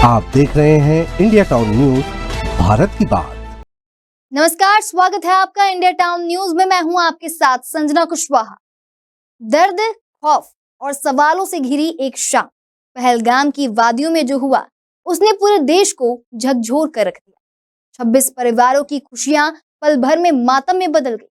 आप देख रहे हैं इंडिया टाउन न्यूज, भारत की बात। नमस्कार, स्वागत है आपका इंडिया टाउन न्यूज में। मैं हूं आपके साथ संजना कुशवाहा। दर्द, खौफ और सवालों से घिरी एक शाम पहलगाम की वादियों में जो हुआ, उसने पूरे देश को झकझोर कर रख दिया। 26 परिवारों की खुशियां पल भर में मातम में बदल गई।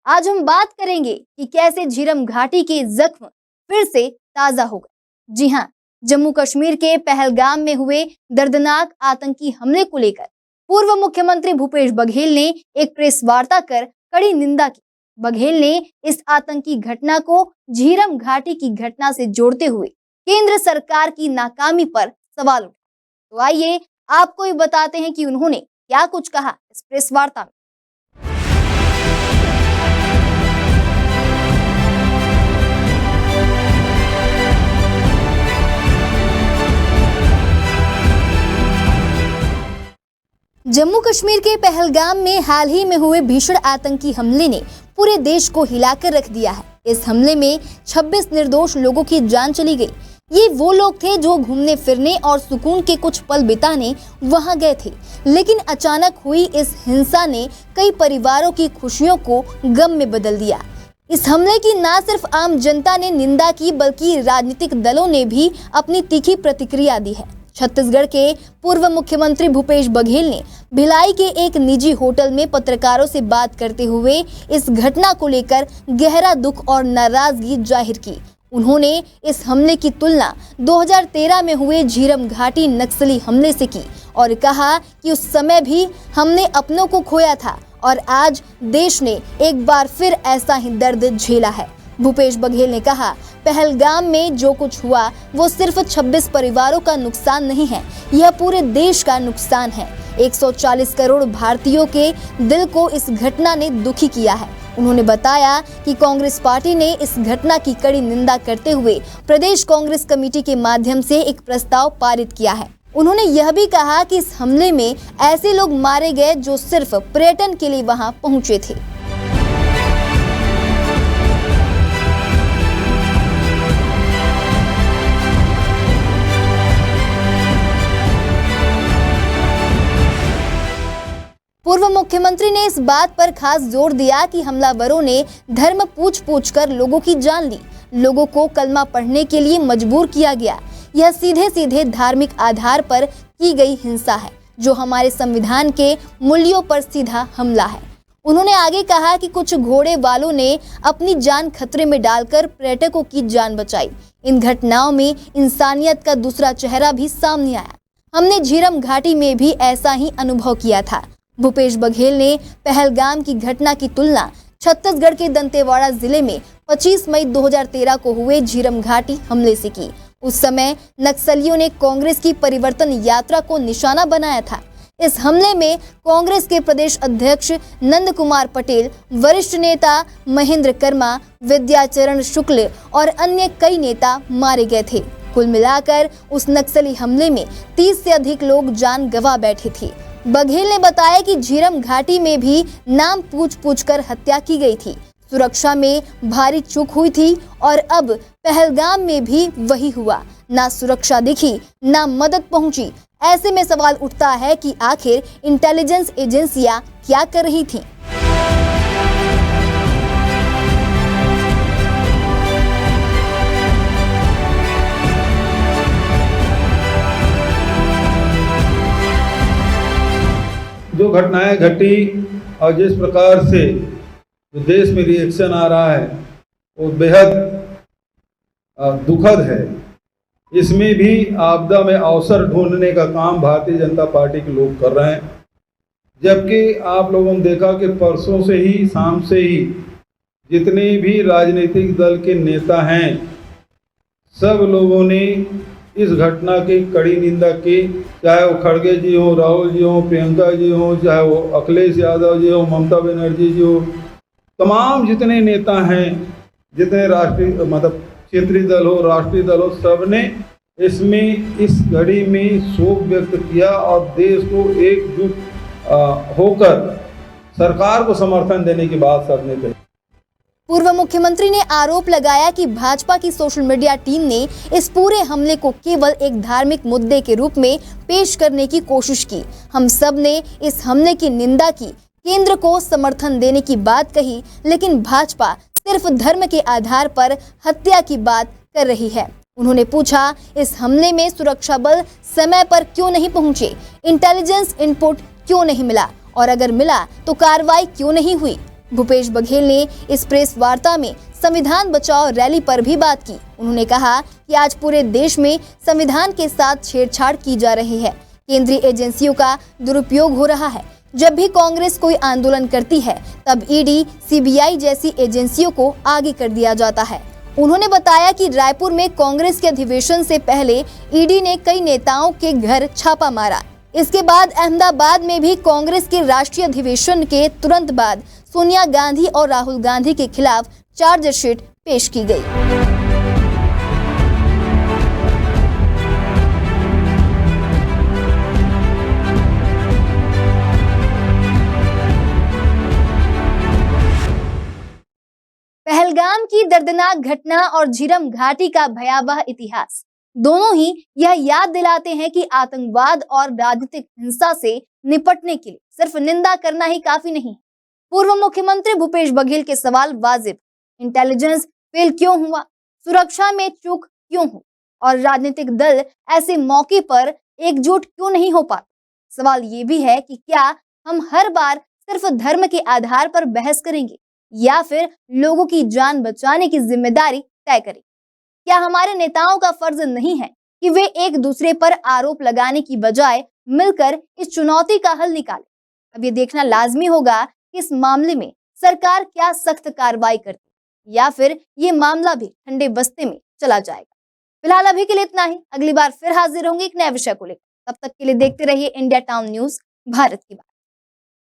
आज हम बात करेंगे कि कैसे झीरम घाटी के जख्म फिर से ताजा हो गए। जी हां, जम्मू कश्मीर के पहलगाम में हुए दर्दनाक आतंकी हमले को लेकर पूर्व मुख्यमंत्री भूपेश बघेल ने एक प्रेस वार्ता कर कड़ी निंदा की। बघेल ने इस आतंकी घटना को झीरम घाटी की घटना से जोड़ते हुए केंद्र सरकार की नाकामी पर सवाल उठाए। तो आइए आपको ये बताते हैं कि उन्होंने क्या कुछ कहा इस प्रेस वार्ता में। जम्मू कश्मीर के पहलगाम में हाल ही में हुए भीषण आतंकी हमले ने पूरे देश को हिलाकर रख दिया है। इस हमले में 26 निर्दोष लोगों की जान चली गई। ये वो लोग थे जो घूमने फिरने और सुकून के कुछ पल बिताने वहां गए थे, लेकिन अचानक हुई इस हिंसा ने कई परिवारों की खुशियों को गम में बदल दिया। इस हमले की न सिर्फ आम जनता ने निंदा की, बल्कि राजनीतिक दलों ने भी अपनी तीखी प्रतिक्रिया दी है। छत्तीसगढ़ के पूर्व मुख्यमंत्री भूपेश बघेल ने भिलाई के एक निजी होटल में पत्रकारों से बात करते हुए इस घटना को लेकर गहरा दुख और नाराजगी जाहिर की। उन्होंने इस हमले की तुलना 2013 में हुए झीरम घाटी नक्सली हमले से की और कहा कि उस समय भी हमने अपनों को खोया था और आज देश ने एक बार फिर ऐसा ही दर्द झेला है। भूपेश बघेल ने कहा, पहलगाम में जो कुछ हुआ वो सिर्फ 26 परिवारों का नुकसान नहीं है, यह पूरे देश का नुकसान है। 140 करोड़ भारतीयों के दिल को इस घटना ने दुखी किया है। उन्होंने बताया कि कांग्रेस पार्टी ने इस घटना की कड़ी निंदा करते हुए प्रदेश कांग्रेस कमेटी के माध्यम से एक प्रस्ताव पारित किया है। उन्होंने यह भी कहा कि इस हमले में ऐसे लोग मारे गए जो सिर्फ पर्यटन के लिए वहां पहुंचे थे। पूर्व मुख्यमंत्री ने इस बात पर खास जोर दिया कि हमलावरों ने धर्म पूछ कर लोगों की जान ली। लोगों को कलमा पढ़ने के लिए मजबूर किया गया। यह सीधे सीधे धार्मिक आधार पर की गई हिंसा है, जो हमारे संविधान के मूल्यों पर सीधा हमला है। उन्होंने आगे कहा कि कुछ घोड़े वालों ने अपनी जान खतरे में डालकर पर्यटकों की जान बचाई। इन घटनाओं में इंसानियत का दूसरा चेहरा भी सामने आया। हमने झीरम घाटी में भी ऐसा ही अनुभव किया था। भूपेश बघेल ने पहलगाम की घटना की तुलना छत्तीसगढ़ के दंतेवाड़ा जिले में 25 मई 2013 को हुए झीरम घाटी हमले से की। उस समय नक्सलियों ने कांग्रेस की परिवर्तन यात्रा को निशाना बनाया था। इस हमले में कांग्रेस के प्रदेश अध्यक्ष नंद कुमार पटेल, वरिष्ठ नेता महेंद्र कर्मा, विद्याचरण शुक्ल और अन्य कई नेता मारे गए थे। कुल मिलाकर उस नक्सली हमले में 30 से अधिक लोग जान गंवा बैठे थे। बघेल ने बताया कि झीरम घाटी में भी नाम पूछ कर हत्या की गई थी। सुरक्षा में भारी चूक हुई थी और अब पहलगाम में भी वही हुआ। ना सुरक्षा दिखी, ना मदद पहुंची। ऐसे में सवाल उठता है कि आखिर इंटेलिजेंस एजेंसियां क्या कर रही थीं? जो घटनाएं घटी और जिस प्रकार से जो देश में रिएक्शन आ रहा है वो बेहद दुखद है। इसमें भी आपदा में अवसर ढूंढने का काम भारतीय जनता पार्टी के लोग कर रहे हैं, जबकि आप लोगों ने देखा कि परसों से ही, शाम से ही जितने भी राजनीतिक दल के नेता हैं, सब लोगों ने इस घटना की कड़ी निंदा की। चाहे वो खड़गे जी हो, राहुल जी हो, प्रियंका जी हो, चाहे वो अखिलेश यादव जी हो, ममता बनर्जी जी हो, तमाम जितने नेता हैं, जितने राष्ट्रीय मतलब क्षेत्रीय दल हो, राष्ट्रीय दल हो, सब ने इसमें इस घड़ी में शोक व्यक्त किया और देश को एकजुट होकर सरकार को समर्थन देने की बात सबने कही। पूर्व मुख्यमंत्री ने आरोप लगाया कि भाजपा की सोशल मीडिया टीम ने इस पूरे हमले को केवल एक धार्मिक मुद्दे के रूप में पेश करने की कोशिश की। हम सब ने इस हमले की निंदा की, केंद्र को समर्थन देने की बात कही, लेकिन भाजपा सिर्फ धर्म के आधार पर हत्या की बात कर रही है। उन्होंने पूछा, इस हमले में सुरक्षा बल समय पर क्यों नहीं पहुंचे, इंटेलिजेंस इनपुट क्यों नहीं मिला, और अगर मिला तो कार्रवाई क्यों नहीं हुई। भूपेश बघेल ने इस प्रेस वार्ता में संविधान बचाओ रैली पर भी बात की। उन्होंने कहा कि आज पूरे देश में संविधान के साथ छेड़छाड़ की जा रही है, केंद्रीय एजेंसियों का दुरुपयोग हो रहा है। जब भी कांग्रेस कोई आंदोलन करती है तब ईडी, सीबीआई जैसी एजेंसियों को आगे कर दिया जाता है। उन्होंने बताया कि रायपुर में कांग्रेस के अधिवेशन से पहले ईडी ने कई नेताओं के घर छापा मारा। इसके बाद अहमदाबाद में भी कांग्रेस के राष्ट्रीय अधिवेशन के तुरंत बाद सोनिया गांधी और राहुल गांधी के खिलाफ चार्जशीट पेश की गई। पहलगाम की दर्दनाक घटना और झीरम घाटी का भयावह इतिहास दोनों ही यह याद दिलाते हैं कि आतंकवाद और राजनीतिक हिंसा से निपटने के लिए सिर्फ निंदा करना ही काफी नहीं। पूर्व मुख्यमंत्री भूपेश बघेल के सवाल वाजिब, इंटेलिजेंस फेल क्यों हुआ, सुरक्षा में चूक क्यों हुई, और राजनीतिक दल ऐसे मौके पर एकजुट क्यों नहीं हो पाते। सवाल ये भी है कि क्या हम हर बार सिर्फ धर्म के आधार पर बहस करेंगे या फिर लोगों की जान बचाने की जिम्मेदारी तय करें। क्या हमारे नेताओं का फर्ज नहीं है कि वे एक दूसरे पर आरोप लगाने की बजाय मिलकर इस चुनौती का हल निकालें। अब ये देखना लाजमी होगा कि इस मामले में सरकार क्या सख्त कार्रवाई करती या फिर ये मामला भी ठंडे बस्ते में चला जाएगा। फिलहाल अभी के लिए इतना ही, अगली बार फिर हाजिर होंगे एक नए विषय को लेकर। तब तक के लिए देखते रहिए इंडिया टाउन न्यूज, भारत की बात।